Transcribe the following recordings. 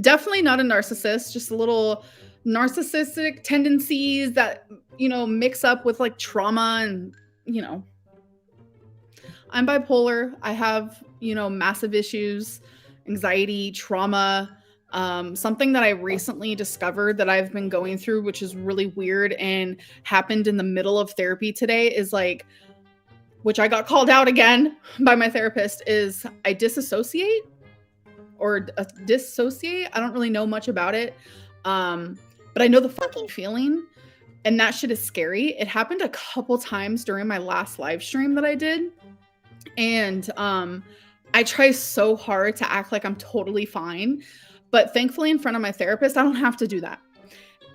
Definitely not a narcissist, just a little narcissistic tendencies that, mix up with like trauma and, you know, I'm bipolar. I have, massive issues, anxiety, trauma. Something that I recently discovered that I've been going through, which is really weird and happened in the middle of therapy today, is like, which I got called out again by my therapist, is I disassociate or dissociate. I don't really know much about it. But I know the fucking feeling. And that shit is scary. It happened a couple times during my last live stream that I did. And I try so hard to act like I'm totally fine. But thankfully, in front of my therapist, I don't have to do that.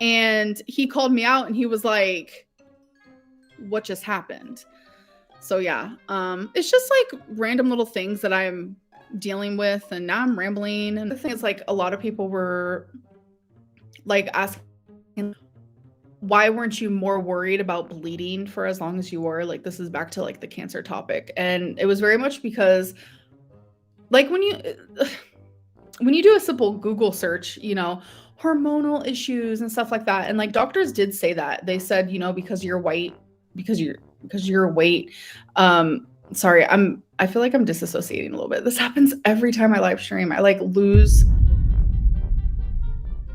And he called me out and he was like, what just happened? So yeah, it's just like random little things that I'm dealing with. And now I'm rambling. And the thing is, like, a lot of people were like asking, why weren't you more worried about bleeding for as long as you were? Like, this is back to like the cancer topic. And it was very much because like when you do a simple Google search, hormonal issues and stuff like that. And like doctors did say that. They said, because you're white, because you're weight. Sorry, I feel like I'm disassociating a little bit. This happens every time I live stream. I like lose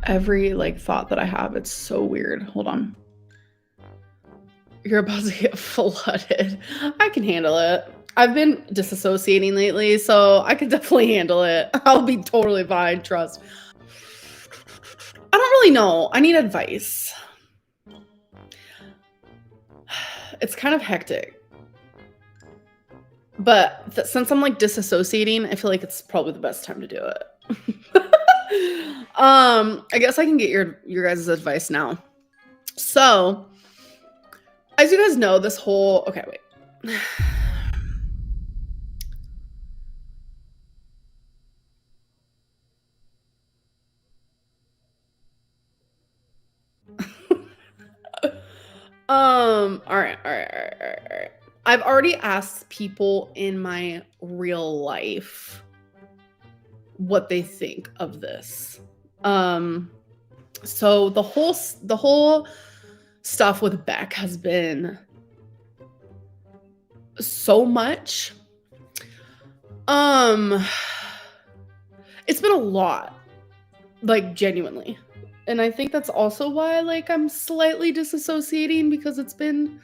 every like thought that I have. It's so weird. Hold on. You're about to get flooded. I can handle it. I've been disassociating lately, so I can definitely handle it. I'll be totally fine, trust. I don't really know. I need advice. It's kind of hectic. But since I'm like disassociating, I feel like it's probably the best time to do it. I guess I can get your guys' advice now. So, as you guys know, this whole okay, wait. All right. I've already asked people in my real life what they think of this. So the whole stuff with Beck has been so much. It's been a lot, like genuinely. And I think that's also why like I'm slightly disassociating, because it's been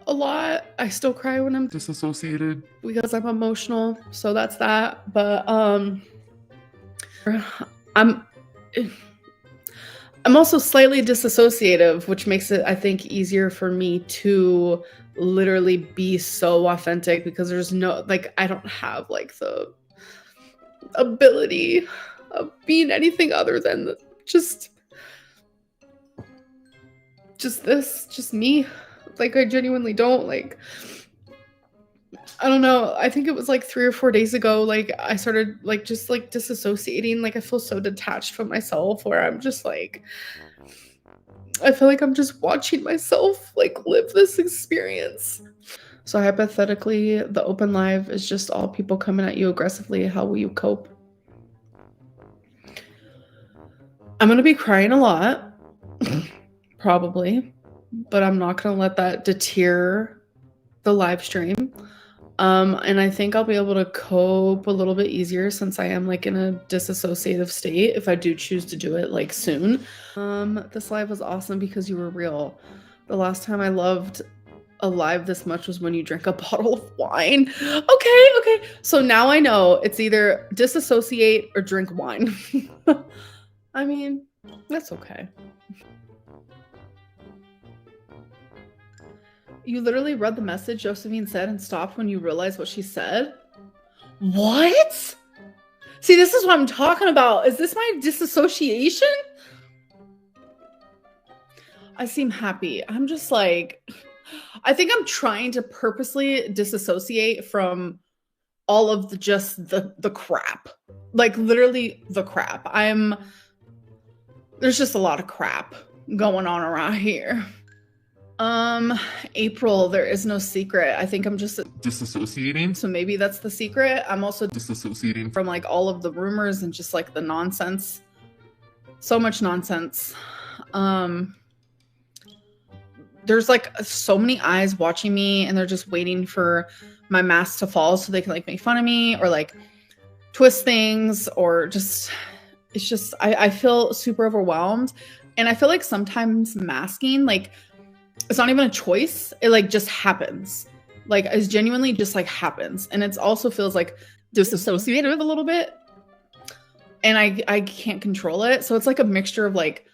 a lot. I still cry when I'm disassociated because I'm emotional. So that's that. But I'm also slightly disassociative, which makes it, I think, easier for me to literally be so authentic, because there's no, like, I don't have like the ability of being anything other than just me. Like, I genuinely don't, like, I don't know. I think it was like 3 or 4 days ago, like I started like just like disassociating. Like I feel so detached from myself, where I'm just like, I feel like I'm just watching myself like live this experience. So hypothetically, the open live is just all people coming at you aggressively. How will you cope? I'm going to be crying a lot, probably, but I'm not going to let that deter the live stream. And I think I'll be able to cope a little bit easier, since I am like in a disassociative state, if I do choose to do it like soon. This live was awesome because you were real. The last time I loved a live this much was when you drank a bottle of wine. Okay. So now I know it's either disassociate or drink wine. I mean, that's okay. You literally read the message Josephine said and stopped when you realized what she said? What? See, this is what I'm talking about. Is this my disassociation? I seem happy. I'm just like, I think I'm trying to purposely disassociate from all of the crap. Like literally the crap. There's just a lot of crap going on around here. Um, April, there is no secret. I think I'm just Disassociating. so maybe that's the secret. I'm also Disassociating. from like all of the rumors and just like the nonsense. So much nonsense. There's like so many eyes watching me and they're just waiting for my mask to fall so they can like make fun of me or like twist things or just it's just I feel super overwhelmed. And I feel like sometimes masking, like it's not even a choice. It like just happens. Like it's genuinely just like happens. And it also feels like disassociated a little bit. And I can't control it. So it's like a mixture of like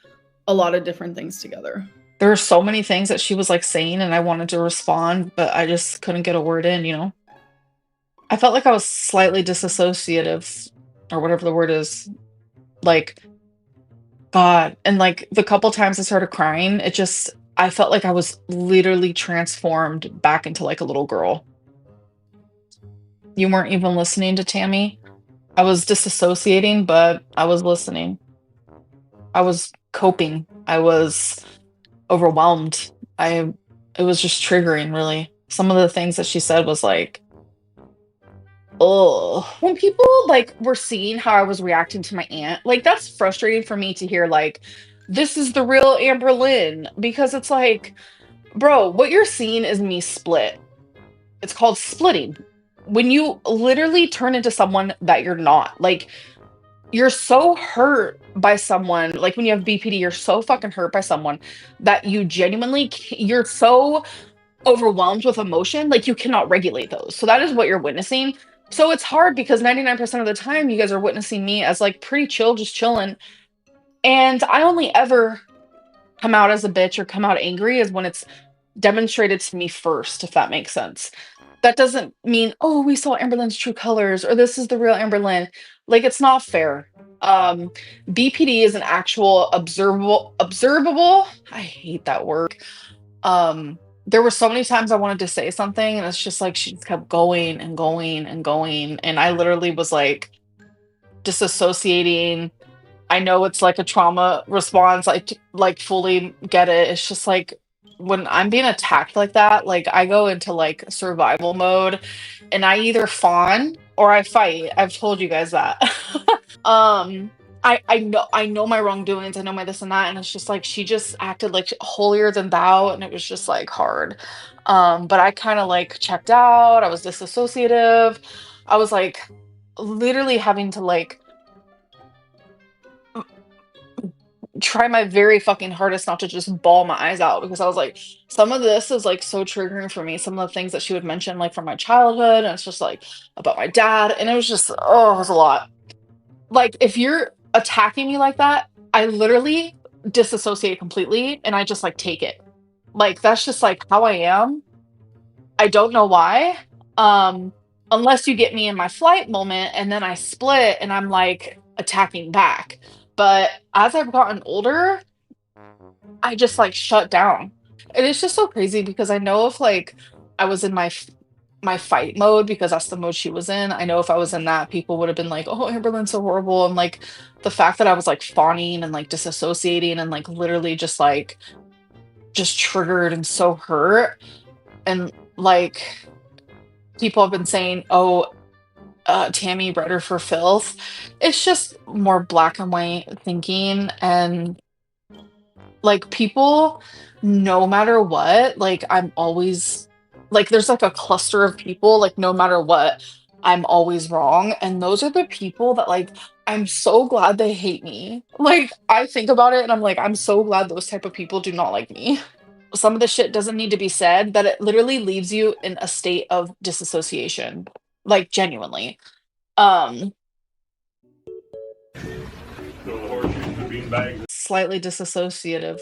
a lot of different things together. There are so many things that she was like saying, and I wanted to respond, but I just couldn't get a word in, you know? I felt like I was slightly disassociative, or whatever the word is. Like, God. And like the couple times I started crying, I felt like I was literally transformed back into like a little girl. You weren't even listening to Tammy. I was disassociating, but I was listening. I was coping. I was overwhelmed. It was just triggering, really. Some of the things that she said was like, oh, when people like were seeing how I was reacting to my aunt, like that's frustrating for me to hear like this is the real Amberlynn because it's like, bro, what you're seeing is me split. It's called splitting. When you literally turn into someone that you're not. Like you're so hurt by someone, like when you have BPD, you're so fucking hurt by someone that you genuinely you're so overwhelmed with emotion, like you cannot regulate those. So that is what you're witnessing. So it's hard because 99% of the time you guys are witnessing me as like pretty chill, just chilling. And I only ever come out as a bitch or come out angry is when it's demonstrated to me first, if that makes sense. That doesn't mean, oh, we saw Amberlynn's true colors or this is the real Amberlynn. Like it's not fair. Um, BPD is an actual observable. I hate that word. There were so many times I wanted to say something and it's just like she just kept going and going and going. And I literally was like disassociating. I know it's like a trauma response. Like fully get it. It's just like when I'm being attacked like that, like I go into like survival mode and I either fawn or I fight. I've told you guys that. um I know my wrongdoings, I know my this and that, and it's just like she just acted like holier than thou, and it was just like hard. But I kind of like checked out, I was disassociative, I was like literally having to like try my very fucking hardest not to just bawl my eyes out because I was like, some of this is like so triggering for me. Some of the things that she would mention, like from my childhood, and it's just like about my dad, and it was just, oh, it was a lot. Like, if you're attacking me like that, I literally disassociate completely and I just like take it. Like, that's just like how I am. I don't know why. Um, Unless you get me in my flight moment and then I split and I'm like attacking back. But as I've gotten older, I just like shut down. And it's just so crazy because I know if like I was in my fight mode because that's the mode she was in. I know if I was in that, people would have been like, "Oh, Amberlynn's so horrible." And like the fact that I was like fawning and like disassociating and like literally just triggered and so hurt. And like people have been saying, "Oh, Tammy bred her for filth." It's just more black and white thinking and like people, no matter what, like I'm always like there's like a cluster of people, like no matter what, I'm always wrong. And those are the people that like I'm so glad they hate me. Like I think about it and I'm like, I'm so glad those type of people do not like me. Some of the shit doesn't need to be said, that it literally leaves you in a state of disassociation. Like genuinely. Um Slightly disassociative